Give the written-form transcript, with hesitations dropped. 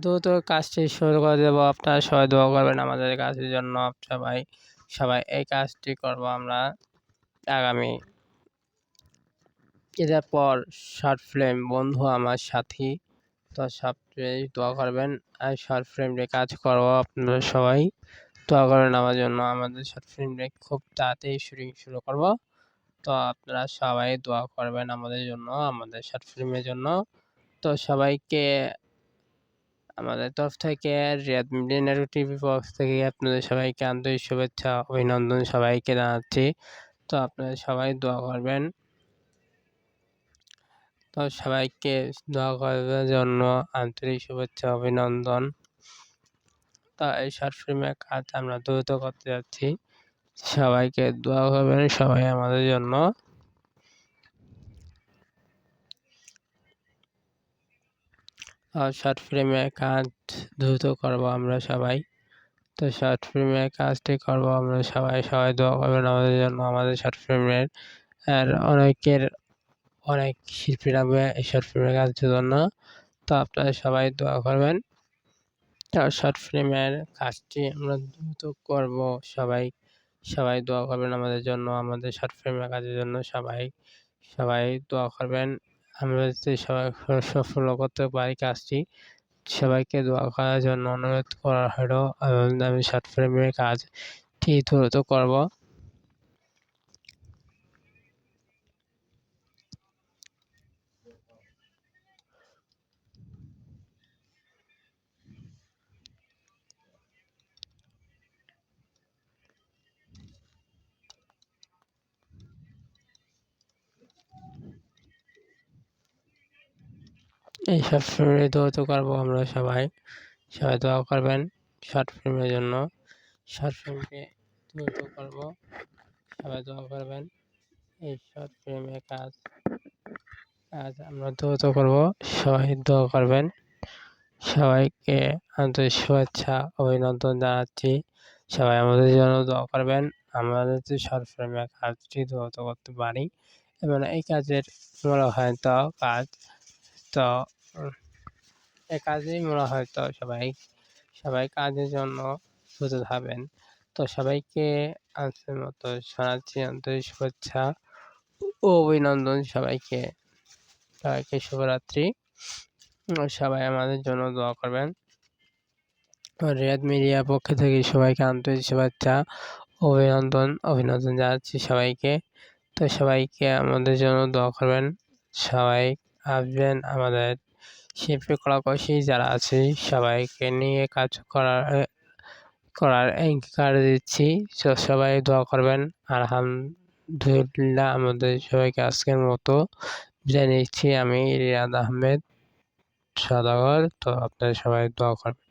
দ্রুত কাজটি শুরু করে দেবো। আপনারা সবাই দোয়া করবেন আমাদের কাজের জন্য। সবাই সবাই এই কাজটি করব আমরা আগামী ঈদের পর। শর্ট ফিল্ম বন্ধু আমার সাথী, তো সবাই দোয়া করবেন। আর শর্ট ফিল্মে কাজ করবো, আপনারা সবাই দোয়া করবেন আমার জন্য। আমাদের শর্ট ফিল্মে খুব তাড়াতাড়ি শুটিং শুরু করব, তো আপনারা সবাই দোয়া করবেন আমাদের জন্য, আমাদের শর্ট ফিল্মের জন্য। তো সবাইকে আমাদের তরফ থেকে Riyad media network TV box থেকে আপনাদের সবাইকে আন্তরিক শুভেচ্ছা অভিনন্দন সবাইকে জানাচ্ছি। তো আপনারা সবাই দোয়া করবেন। তো সবাইকে দোয়া করার জন্য আন্তরিক শুভেচ্ছা অভিনন্দন। তো এই শর্ট ফিল্মের কাজ আমরা দ্রুত করতে যাচ্ছি, সবাইকে দোয়া করবেন সবাই আমাদের জন্য। শর্ট ফিল্মের কাজ দ্রুত করব আমরা সবাই। তো শর্ট ফিল্মের কাজটি করব আমরা সবাই, সবাই দোয়া করবেন আমাদের জন্য। আমাদের শর্ট ফিল্মের আর অনেক শিল্পী লাগবে এই শর্ট ফিল্মের কাজের জন্য, তো আপনারা সবাই দোয়া করবেন। তো শর্ট ফিল্মের কাজটি আমরা দ্রুত করব, সবাই সবাই দোয়া করবেন আমাদের জন্য, আমাদের শর্ট ফিল্মের কাজের জন্য। সবাই সবাই দোয়া করবেন আমরা যাতে সবাই সফল করতে পারি কাজটি। সবাইকে দোয়া করার জন্য অনুরোধ করা হলো। আমি শর্ট ফিল্মের কাজটি দ্রুত করব। এই শর্ট ফিল্মে দ্রুত করবো আমরা সবাই, সবাই দোয়া করবেন শর্ট ফিল্মের জন্য। শর্ট ফিল্মকে দ্রুত করবো, সবাই দোয়া করবেন। এই শর্ট ফিল্মের কাজ আমরা দ্রুত করবো, সবাই দোয়া করবেন। সবাইকে আন্তরিক শুভেচ্ছা অভিনন্দন জানাচ্ছি। সবাই আমাদের জন্য দোয়া করবেন, আমাদের যে শর্ট ফিল্মের কাজটি দ্রুত করতে পারি এবং এই কাজের মনে হয় তো কাজ, তো এই কাজেই মনে হয় তো সবাই কাজের জন্য দ্রুত থাকবেন। তো সবাইকে আজকের মতো শোনাচ্ছি আন্তরিক শুভেচ্ছা ও অভিনন্দন সবাইকে। সবাইকে শুভরাত্রি। সবাই আমাদের জন্য দোয়া করবেন। রিয়াদ মিডিয়ার পক্ষ থেকে সবাইকে আন্তরিক শুভেচ্ছা অভিনন্দন জানাচ্ছি সবাইকে। তো সবাইকে আমাদের জন্য দোয়া করবেন। সবাই আসবেন, আমাদের শিল্পী কলাকুশলী যারা আছে সবাইকে নিয়ে কাজ করার অঙ্গীকার দিচ্ছি। তো সবাই দোয়া করবেন। আলহামদুলিল্লাহ, আমাদের সবাইকে আজকের মতো বিদায় নিচ্ছি। আমি রিয়াদ আহমেদ সওদাগর। তো আপনারা সবাই দোয়া করবেন।